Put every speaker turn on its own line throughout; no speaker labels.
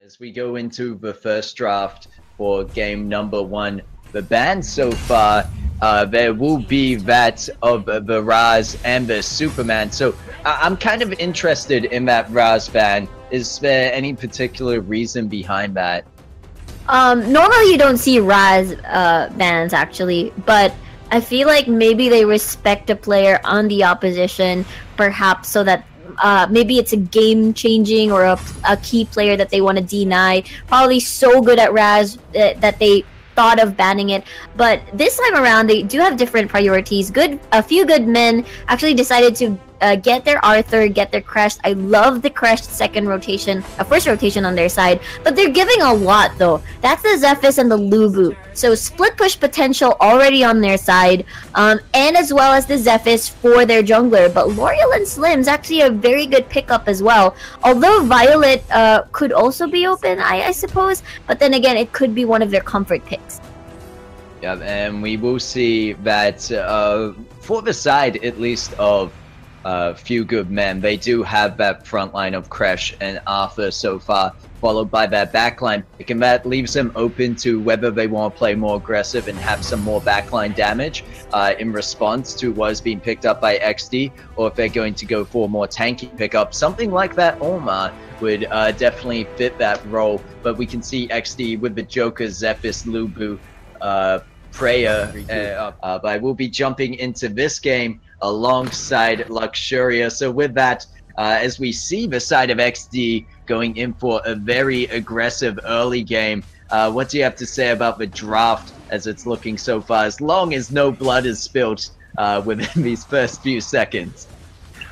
As we go into the first draft for game number 1, the bans so far, there will be that of the Raz and the Superman. So I'm kind of interested in that Raz ban. Is there any particular reason behind that?
Normally you don't see Raz bans actually, but I feel like maybe they respect a player on the opposition, perhaps so that maybe it's a game-changing or a key player that they want to deny. Probably so good at Raz that they thought of banning it. But this time around, they do have different priorities. A few good men actually decided to get their Arthur, get their Crest. I love the Crest first rotation on their side. But they're giving a lot though. That's the Zephys and the Lubu. So split push potential already on their side. And as well as the Zephys for their jungler. But L'Oreal and Slim's actually a very good pickup as well. Although Violet could also be open, I suppose. But then again, it could be one of their comfort picks.
Yeah, and we will see that for the side, at least, of FEWGOODMEN, they do have that front line of Kresh and Arthur so far, followed by that backline pick, and that leaves them open to whether they want to play more aggressive and have some more backline damage in response to what is being picked up by EXDEE, or if they're going to go for more tanky pickup. Something like that Omar would definitely fit that role, but we can see EXDEE with the Joker, Zephys, Lubu, Freya, but I will be jumping into this game alongside Luxuria. So with that, as we see the side of EXDEE going in for a very aggressive early game, what do you have to say about the draft as it's looking so far, as long as no blood is spilled within these first few seconds?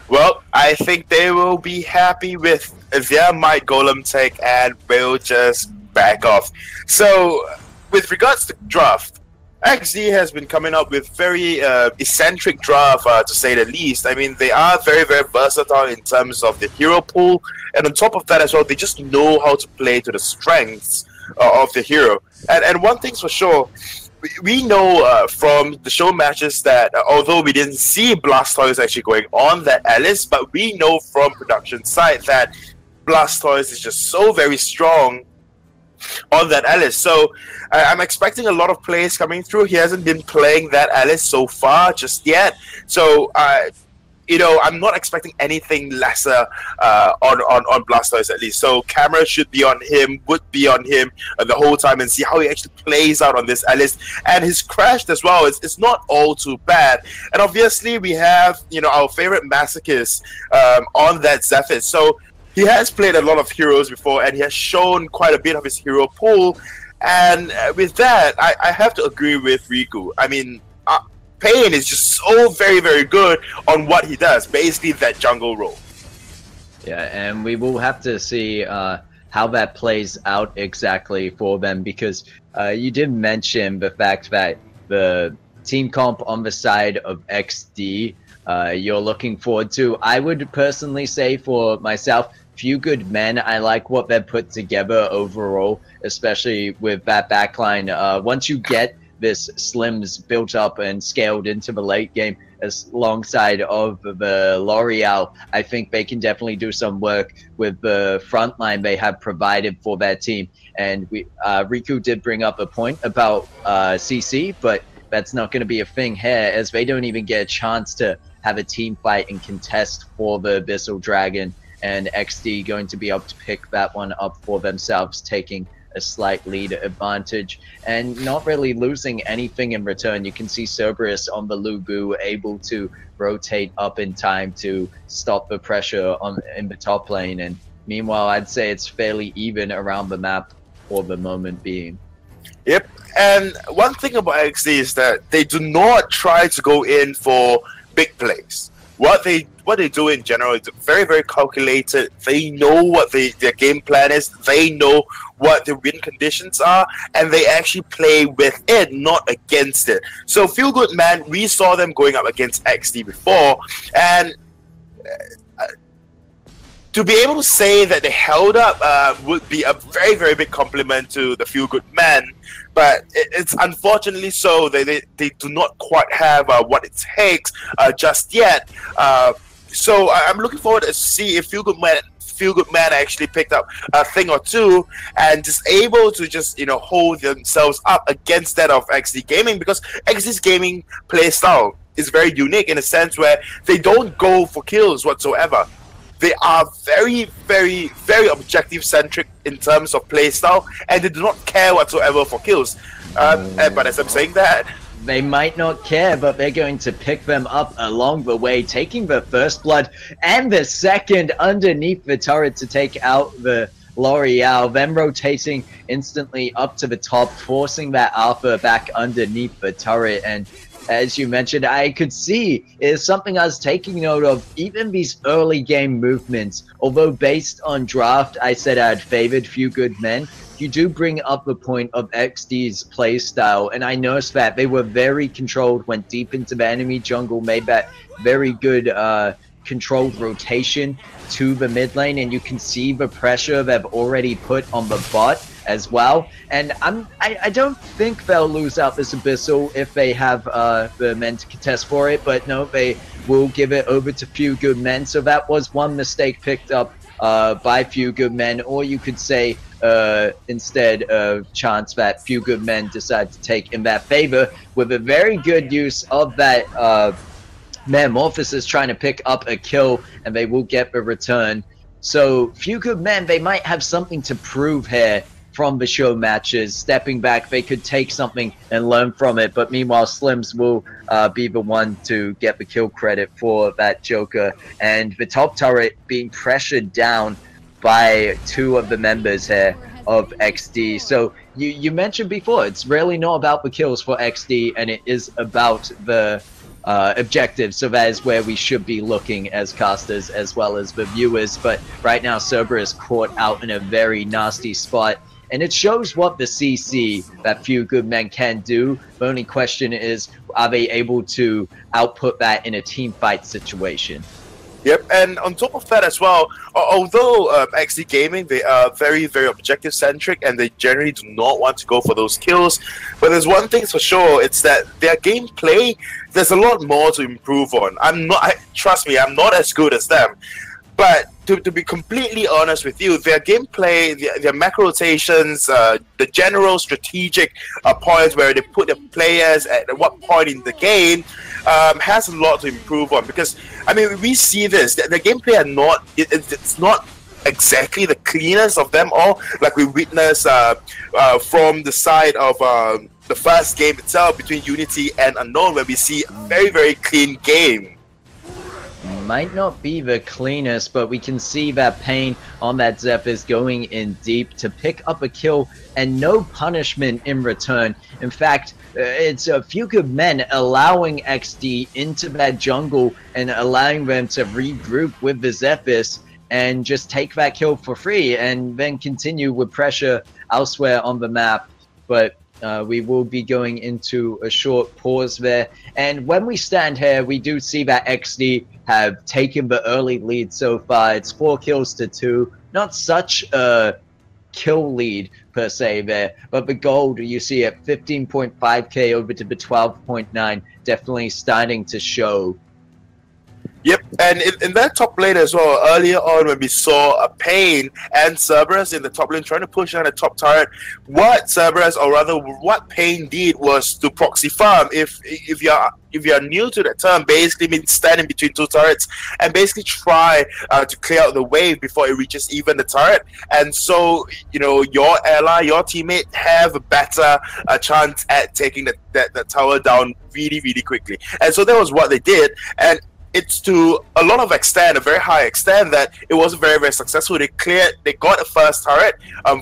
Well, I think they will be happy with their Might Golem take and will just back off. So with regards to draft, EXDEE has been coming up with very eccentric draft, to say the least. I mean, they are very, very versatile in terms of the hero pool, and on top of that as well, they just know how to play to the strengths of the hero. And one thing's for sure, we know from the show matches that although we didn't see Blastoise actually going on that Alice, but we know from production side that Blastoise is just so very strong on that Alice. So I'm expecting a lot of plays coming through. He hasn't been playing that Alice so far just yet. So you know, I'm not expecting anything lesser on Blastoise at least. So camera should be on him, would be on him the whole time, and see how he actually plays out on this Alice. And his Crash as well, it's not all too bad. And obviously we have, you know, our favorite Masochist on that Zephys. So he has played a lot of heroes before, and he has shown quite a bit of his hero pool. And with that, I have to agree with Riku. I mean, Pain is just so very, very good on what he does, basically that jungle role.
Yeah, and we will have to see how that plays out exactly for them, because you did mention the fact that the team comp on the side of EXDEE you're looking forward to. I would personally say for myself, FEWGOODMEN, I like what they've put together overall, especially with that backline. Once you get this Slims built up and scaled into the late game alongside of the L'Oreal, I think they can definitely do some work with the front line they have provided for their team. And Riku did bring up a point about CC, but that's not going to be a thing here, as they don't even get a chance to have a team fight and contest for the Abyssal Dragon, and EXDEE going to be able to pick that one up for themselves, taking a slight lead advantage and not really losing anything in return. You can see Cerberus on the Lubu able to rotate up in time to stop the pressure in the top lane, and meanwhile I'd say it's fairly even around the map for the moment being.
Yep, and one thing about EXDEE is that they do not try to go in for big plays. What they do in general is very, very calculated. They know what their game plan is. They know what the win conditions are, and they actually play with it, not against it. So FEWGOODMEN, we saw them going up against EXDEE before, and to be able to say that they held up would be a very, very big compliment to the FEWGOODMEN. But it's unfortunately so. They do not quite have what it takes just yet. So I'm looking forward to see if FEWGOODMEN FEWGOODMEN actually picked up a thing or two and just able to just, you know, hold themselves up against that of XD Gaming, because XD's gaming play style is very unique in a sense where they don't go for kills whatsoever. They are very, very, very objective centric in terms of play style, and they do not care whatsoever for kills. But as I'm saying that,
they might not care, but they're going to pick them up along the way, taking the first blood and the second underneath the turret to take out the L'Oreal, then rotating instantly up to the top, forcing that Alpha back underneath the turret. And as you mentioned, I could see is something I was taking note of, even these early game movements. Although based on draft, I said I'd favored FEWGOODMEN, you do bring up the point of XD's play style, and I noticed that they were very controlled, went deep into the enemy jungle, made that very good controlled rotation to the mid lane, and you can see the pressure they've already put on the bot as well. And I don't think they'll lose out this Abyssal if they have the men to contest for it, but no, they will give it over to FEWGOODMEN. So that was one mistake picked up by FEWGOODMEN, or you could say instead a chance that FEWGOODMEN decide to take in their favor with a very good use of that Metamorphosis trying to pick up a kill, and they will get the return. So FEWGOODMEN, they might have something to prove here from the show matches. Stepping back, they could take something and learn from it, but meanwhile Slims will be the one to get the kill credit for that Joker, and the top turret being pressured down by two of the members here of XD. So you mentioned before, it's really not about the kills for XD, and it is about the objectives. So that is where we should be looking as casters as well as the viewers. But right now Cerberus is caught out in a very nasty spot, and it shows what the CC that FEWGOODMEN can do. The only question is, are they able to output that in a team fight situation?
Yep, and on top of that as well, although XD Gaming, they are very, very objective-centric, and they generally do not want to go for those kills, but there's one thing for sure, it's that their gameplay, there's a lot more to improve on. Trust me, I'm not as good as them, but to be completely honest with you, their gameplay, their macro rotations, the general strategic points where they put the players at what point in the game, has a lot to improve on. Because I mean, we see this, the gameplay are not, it's not exactly the cleanest of them all, like we witnessed from the side of the first game itself between Unity and Unknown, where we see a very, very clean game.
Might not be the cleanest, but we can see that Pain on that Zephyrs going in deep to pick up a kill and no punishment in return. In fact, it's a FEWGOODMEN allowing XD into that jungle and allowing them to regroup with the Zephyrs and just take that kill for free and then continue with pressure elsewhere on the map. But we will be going into a short pause there. And when we stand here, we do see that XD have taken the early lead so far. It's 4 kills to 2. Not such a kill lead per se there, but the gold you see at 15.5k over to the 12.9 definitely starting to show.
Yep, and in that top lane as well, earlier on when we saw a Pain and Cerberus in the top lane trying to push on the top turret, what Cerberus, or rather what Pain did was to proxy farm. If you're new to that term, basically means standing between two turrets and basically try to clear out the wave before it reaches even the turret. And so, you know, your ally, your teammate have a better chance at taking that tower down really, really quickly. And so that was what they did. And it's to a lot of extent, a very high extent, that it wasn't very, very successful. They got a first turret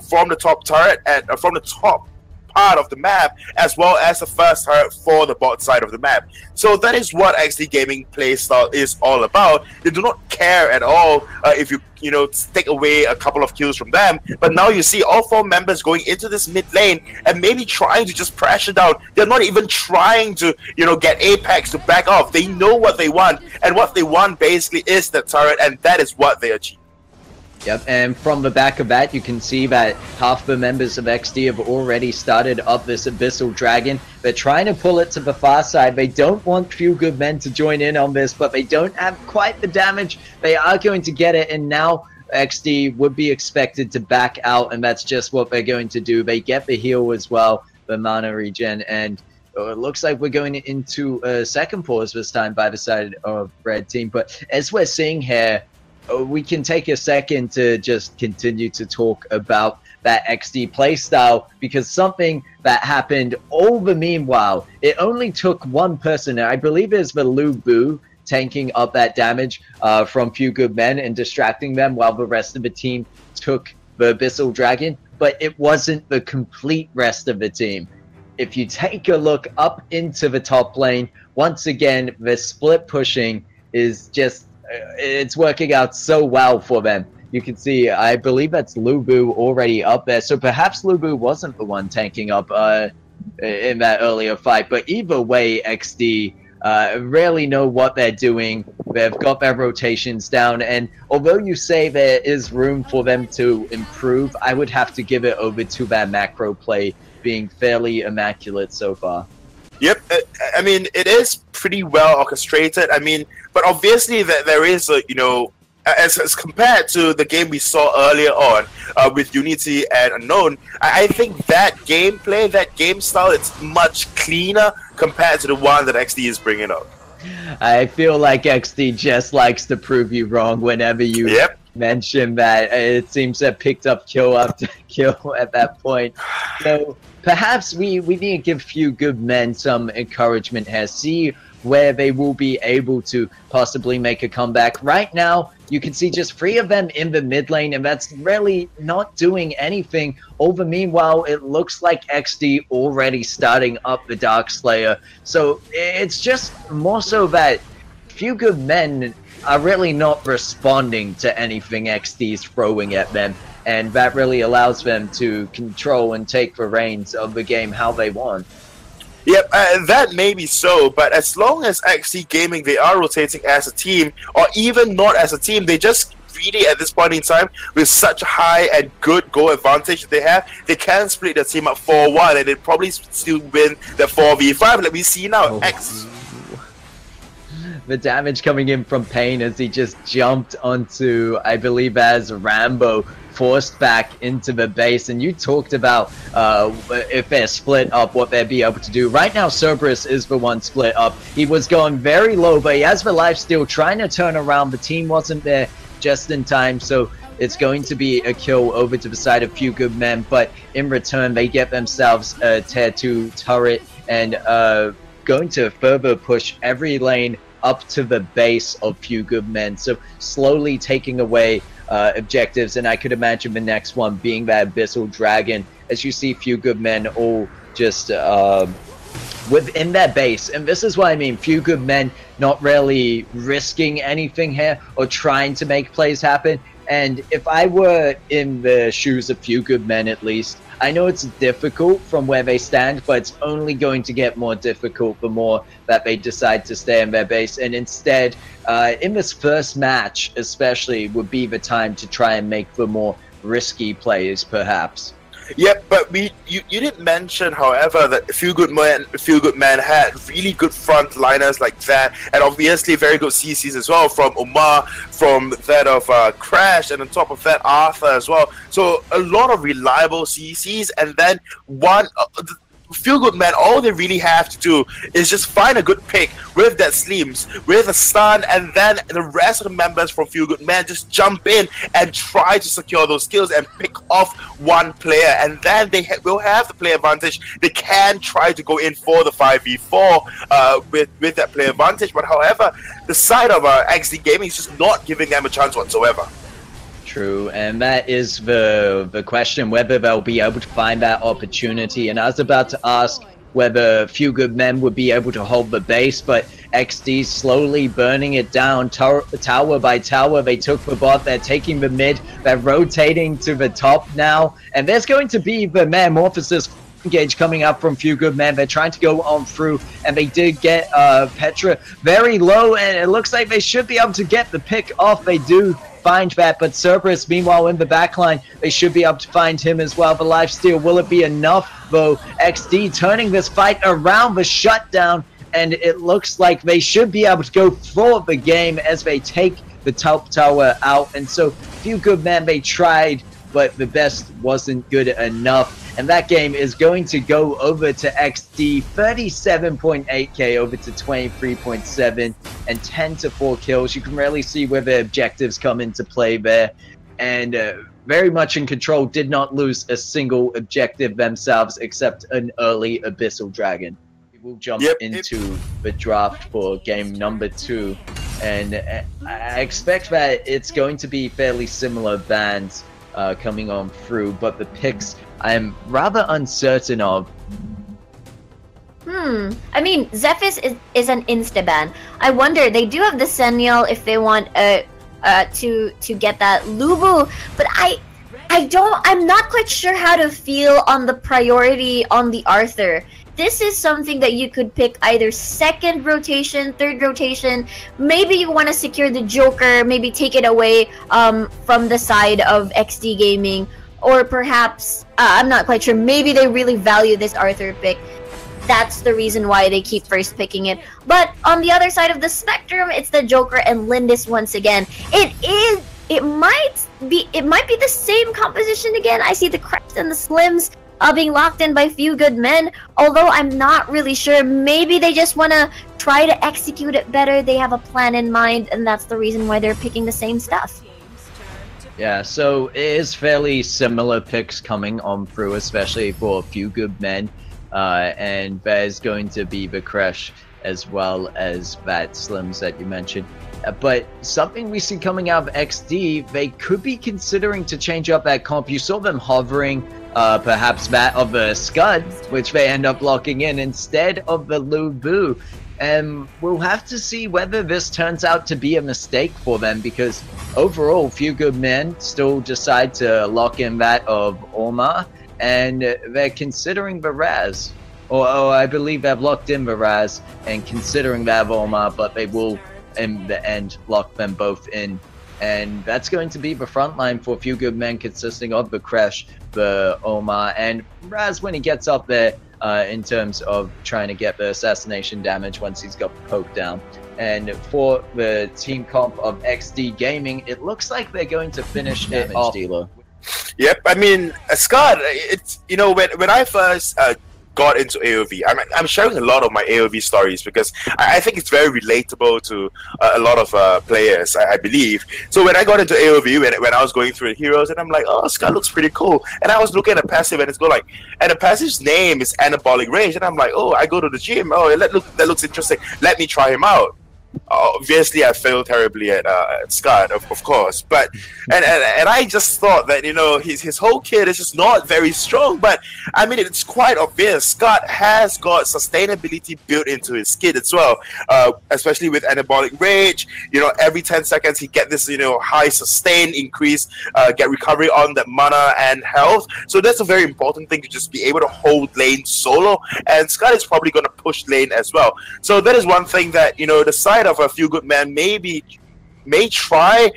from the top turret and from the top part of the map, as well as the first turret for the bot side of the map. So that is what XD Gaming playstyle is all about. They do not care at all if you know, take away a couple of kills from them. But now you see all 4 members going into this mid lane and maybe trying to just pressure down. They're not even trying to, you know, get Apex to back off. They know what they want, and what they want basically is the turret, and that is what they achieve.
Yep, and from the back of that, you can see that half the members of XD have already started up this Abyssal Dragon. They're trying to pull it to the far side. They don't want FEWGOODMEN to join in on this, but they don't have quite the damage. They are going to get it, and now XD would be expected to back out, and that's just what they're going to do. They get the heal as well, the mana regen, and it looks like we're going into a second pause this time by the side of Red Team. But as we're seeing here, we can take a second to just continue to talk about that XD playstyle, because something that happened all the meanwhile, it only took one person, and I believe it's the Lu Bu, tanking up that damage from FEWGOODMEN and distracting them while the rest of the team took the Abyssal Dragon, but it wasn't the complete rest of the team. If you take a look up into the top lane, once again, the split pushing is just, it's working out so well for them. You can see, I believe that's Lu Bu already up there, so perhaps Lu Bu wasn't the one tanking up in that earlier fight, but either way, XD really know what they're doing. They've got their rotations down, and although you say there is room for them to improve, I would have to give it over to that macro play being fairly immaculate so far.
Yep, I mean, it is pretty well orchestrated. I mean, but obviously there is a, you know, as compared to the game we saw earlier on with Unity and Unknown, I think that gameplay, that game style, it's much cleaner compared to the one that XD is bringing up.
I feel like XD just likes to prove you wrong whenever you mention that. It seems to have picked up kill after kill at that point. So perhaps we need to give FEWGOODMEN some encouragement here. See where they will be able to possibly make a comeback. Right now, you can see just 3 of them in the mid lane, and that's really not doing anything. Over meanwhile, it looks like XD already starting up the Darkslayer. So it's just more so that FEWGOODMEN are really not responding to anything XD's throwing at them, and that really allows them to control and take the reins of the game how they want.
Yep, that may be so, but as long as XD Gaming, they are rotating as a team, or even not as a team, they just really, at this point in time, with such a high and good goal advantage that they have, they can split their team up 4-1, and they'd probably still win the 4v5, like we see now.
The damage coming in from Pain as he just jumped onto, I believe, as Rambo, forced back into the base. And you talked about if they're split up, what they'd be able to do. Right now, Cerberus is the one split up. He was going very low, but he has the lifesteal, trying to turn around. The team wasn't there just in time, so it's going to be a kill over to the side of FEWGOODMEN, but in return, they get themselves a tier 2 turret and going to further push every lane up to the base of FEWGOODMEN, so slowly taking away objectives, and I could imagine the next one being that Abyssal Dragon, as you see FEWGOODMEN all just within their base. And this is what I mean, FEWGOODMEN not really risking anything here or trying to make plays happen. And if I were in the shoes of FEWGOODMEN, at least, I know it's difficult from where they stand, but it's only going to get more difficult the more that they decide to stay in their base. And instead, in this first match especially, would be the time to try and make the more risky plays, perhaps.
Yep, but you didn't mention, however, that FEWGOODMEN had really good front liners like that, and obviously very good CCs as well, from Omar, from that of Crash, and on top of that, Arthur as well. So a lot of reliable CCs, and then one... FEWGOODMEN, all they really have to do is just find a good pick with that Sleems, with a stun, and then the rest of the members from FEWGOODMEN just jump in and try to secure those kills and pick off one player, and then they will have the player advantage. They can try to go in for the 5v4 with that player advantage, but however, the side of XD Gaming is just not giving them a chance whatsoever.
True, and that is the question, whether they'll be able to find that opportunity. And I was about to ask whether FEWGOODMEN would be able to hold the base, but XD slowly burning it down, tower by tower. They took the bot, they're taking the mid, they're rotating to the top now, and there's going to be the Metamorphosis engage coming up from FEWGOODMEN. They're trying to go on through, and they did get Petra very low, and it looks like they should be able to get the pick off. They do find that, but Cerberus, meanwhile, in the backline, they should be able to find him as well. The lifesteal, will it be enough, though? XD turning this fight around the shutdown, and it looks like they should be able to go for the game as they take the top tower out. And so FEWGOODMEN, they tried, but the best wasn't good enough. And that game is going to go over to XD, 37.8k over to 23.7 and 10-4 kills. You can really see where the objectives come into play there. And very much in control, did not lose a single objective themselves except an early Abyssal Dragon. We will jump into the draft for game number 2. And I expect that it's going to be fairly similar bans coming on through, but the picks I am rather uncertain of.
I mean, Zephys is an insta-ban. I wonder, they do have the Senial if they want to get that Lubu, but I'm not quite sure how to feel on the priority on the Arthur. This is something that you could pick either second rotation, third rotation. Maybe you want to secure the Joker, maybe take it away from the side of XD Gaming, or perhaps, I'm not quite sure, maybe they really value this Arthur pick. That's the reason why they keep first picking it. But on the other side of the spectrum, it's the Joker and Lindis once again. It might be the same composition again. I see the Cracks and the Slims being locked in by FEWGOODMEN, although I'm not really sure. Maybe they just want to try to execute it better. They have a plan in mind, and that's the reason why they're picking the same stuff.
Yeah, so it is fairly similar picks coming on through, especially for FEWGOODMEN, and there's going to be the Crash as well as that Slims that you mentioned. But something we see coming out of XD, they could be considering to change up that comp. You saw them hovering perhaps that of the Scud, which they end up locking in instead of the Lubu. And we'll have to see whether this turns out to be a mistake for them, because overall, FEWGOODMEN still decide to lock in that of Orma, and they're considering the Raz. Or I believe they've locked in the Raz and considering that of Orma, but they will in the end lock them both in. And that's going to be the front line for FEWGOODMEN, consisting of the Crash, the Omar, and Raz when he gets up there in terms of trying to get the assassination damage once he's got the poke down. And for the team comp of XD Gaming, it looks like they're going to finish damage off. Dealer.
Yep, I mean, Scott, it's, you know, when I first got into AOV, I'm sharing a lot of my AOV stories because I think it's very relatable to a lot of players, I believe. So when I got into AOV, when I was going through the heroes, and I'm like, oh, Scott looks pretty cool, and I was looking at a passive, and it's go like, and the passive's name is Anabolic Rage, and I'm like, oh, I go to the gym, oh, that looks interesting, let me try him out. Obviously, I failed terribly at Scott, of course, but and I just thought that, you know, his whole kit is just not very strong. But I mean, it's quite obvious Scott has got sustainability built into his kit as well, especially with Anabolic Rage. You know, every 10 seconds he get this, you know, high sustain increase, get recovery on that mana and health. So that's a very important thing, to just be able to hold lane solo. And Scott is probably going to push lane as well. So that is one thing that, you know, the side of a FEWGOODMEN may try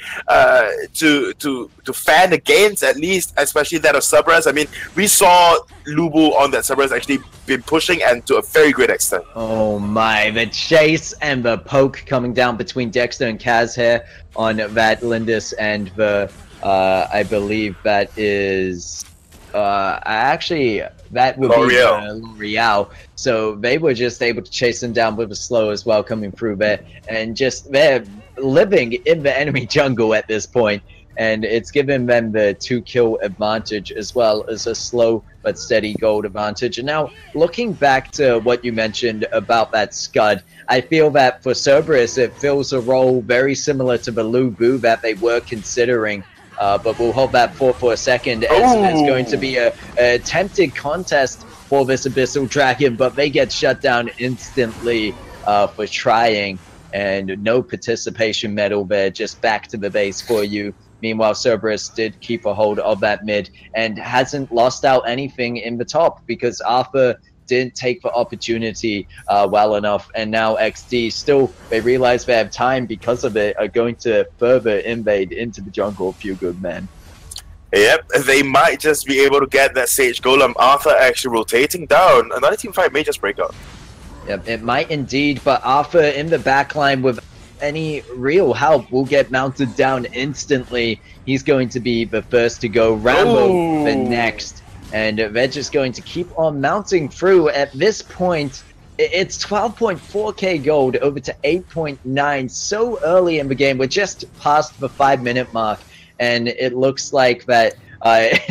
to fan against, at least, especially that of Cerberus. I mean, we saw Lubu on that Cerberus actually been pushing, and to a very great extent.
Oh my, the chase and the poke coming down between Dexter and Kaz here on that Lindis, and the I believe that is actually that would be L'Oreal. So they were just able to chase him down with a slow as well, coming through there, and just they're living in the enemy jungle at this point, and it's given them the 2-kill advantage as well as a slow but steady gold advantage. And now, looking back to what you mentioned about that Scud, I feel that for Cerberus it fills a role very similar to the Lubu that they were considering. But we'll hold that for a second, as it's going to be a attempted contest for this Abyssal Dragon, but they get shut down instantly for trying, and no participation medal there, just back to the base for you. Meanwhile, Cerberus did keep a hold of that mid and hasn't lost out anything in the top, because Arthur didn't take the opportunity well enough, and now XD still, they realize they have time because of it, are going to further invade into the jungle of FEWGOODMEN.
Yep, they might just be able to get that Sage Golem. Arthur actually rotating down. Another team fight may just break up.
Yep, it might indeed, but Arthur in the backline with any real help will get mounted down instantly. He's going to be the first to go. Rambo the next. And they're just going to keep on mounting through. At this point, it's 12.4k gold over to 8.9 so early in the game. We're just past the 5-minute mark. And it looks like that,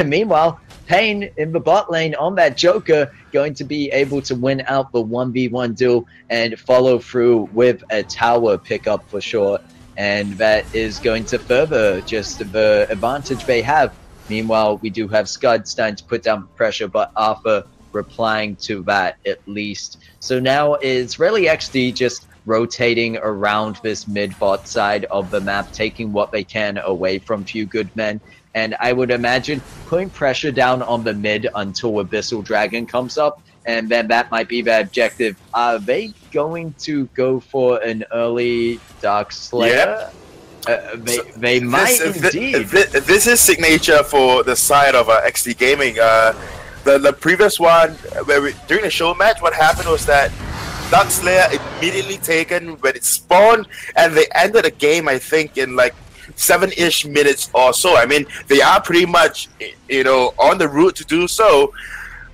meanwhile, Pain in the bot lane on that Joker going to be able to win out the 1v1 duel and follow through with a tower pickup for sure. And that is going to further just the advantage they have. Meanwhile, we do have Scud starting to put down pressure, but Arthur replying to that at least. So now it's really EXDEE just rotating around this mid-bot side of the map, taking what they can away from FEWGOODMEN. And I would imagine putting pressure down on the mid until Abyssal Dragon comes up, and then that might be the objective. Are they going to go for an early Dark Slayer? Yep. They might indeed.
This is signature for the side of EXDEE Gaming. The previous one, during the show match, what happened was that Dark Slayer immediately taken when it spawned, and they ended the game, I think, in like 7-ish minutes or so. I mean, they are pretty much, you know, on the route to do so.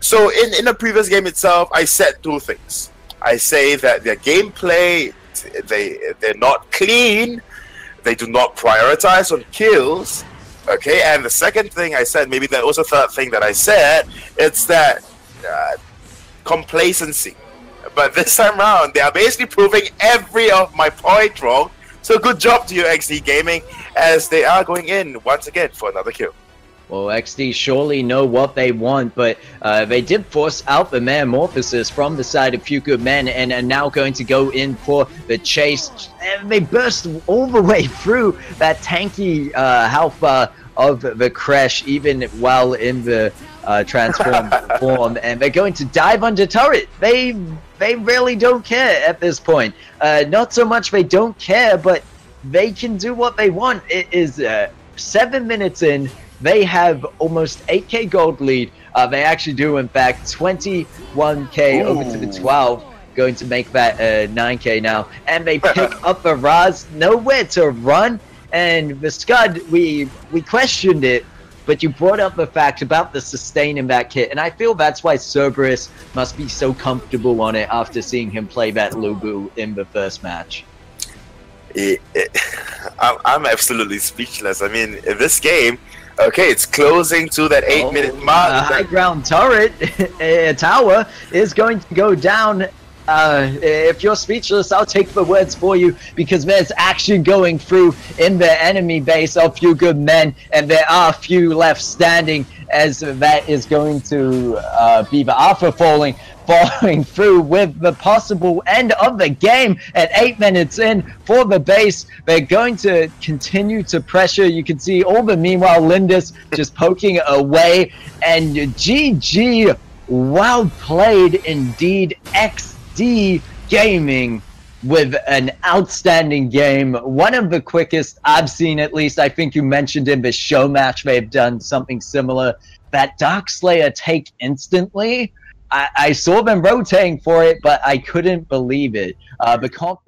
So in the previous game itself, I said two things. I say that their gameplay, they're not clean, they do not prioritize on kills. Okay, and the second thing I said, maybe that was the third thing that I said, it's that complacency. But this time around, they are basically proving every of my point wrong. So good job to you, EXDEE Gaming, as they are going in once again for another kill.
Well, EXDEE surely know what they want, but they did force out the Metamorphosis from the side of FEWGOODMEN and are now going to go in for the chase. And they burst all the way through that tanky health bar of the Crash, even while in the transformed form, and they're going to dive under turret. They really don't care at this point. Not so much they don't care, but they can do what they want. It is 7 minutes in. They have almost 8k gold lead. They actually do, in fact, 21k over to the 12, going to make that 9k now. And they pick up a Raz, nowhere to run. And the Scud, we questioned it, but you brought up the fact about the sustain in that kit, and I feel that's why Cerberus must be so comfortable on it after seeing him play that Lubu in the first match.
I'm absolutely speechless. I mean, in this game, okay, it's closing to that 8-minute mark.
A high ground turret, a tower, is going to go down. If you're speechless, I'll take the words for you, because there's action going through in the enemy base of FEWGOODMEN, and there are few left standing, as that is going to be the Alpha falling through with the possible end of the game at 8 minutes in for the base. They're going to continue to pressure. You can see all the meanwhile Lindis just poking away, and GG, well played indeed. EXDEE Gaming with an outstanding game, one of the quickest I've seen, at least. I think you mentioned in the show match they've done something similar. That Dark Slayer take instantly, I saw them rotating for it, but I couldn't believe it. The confidence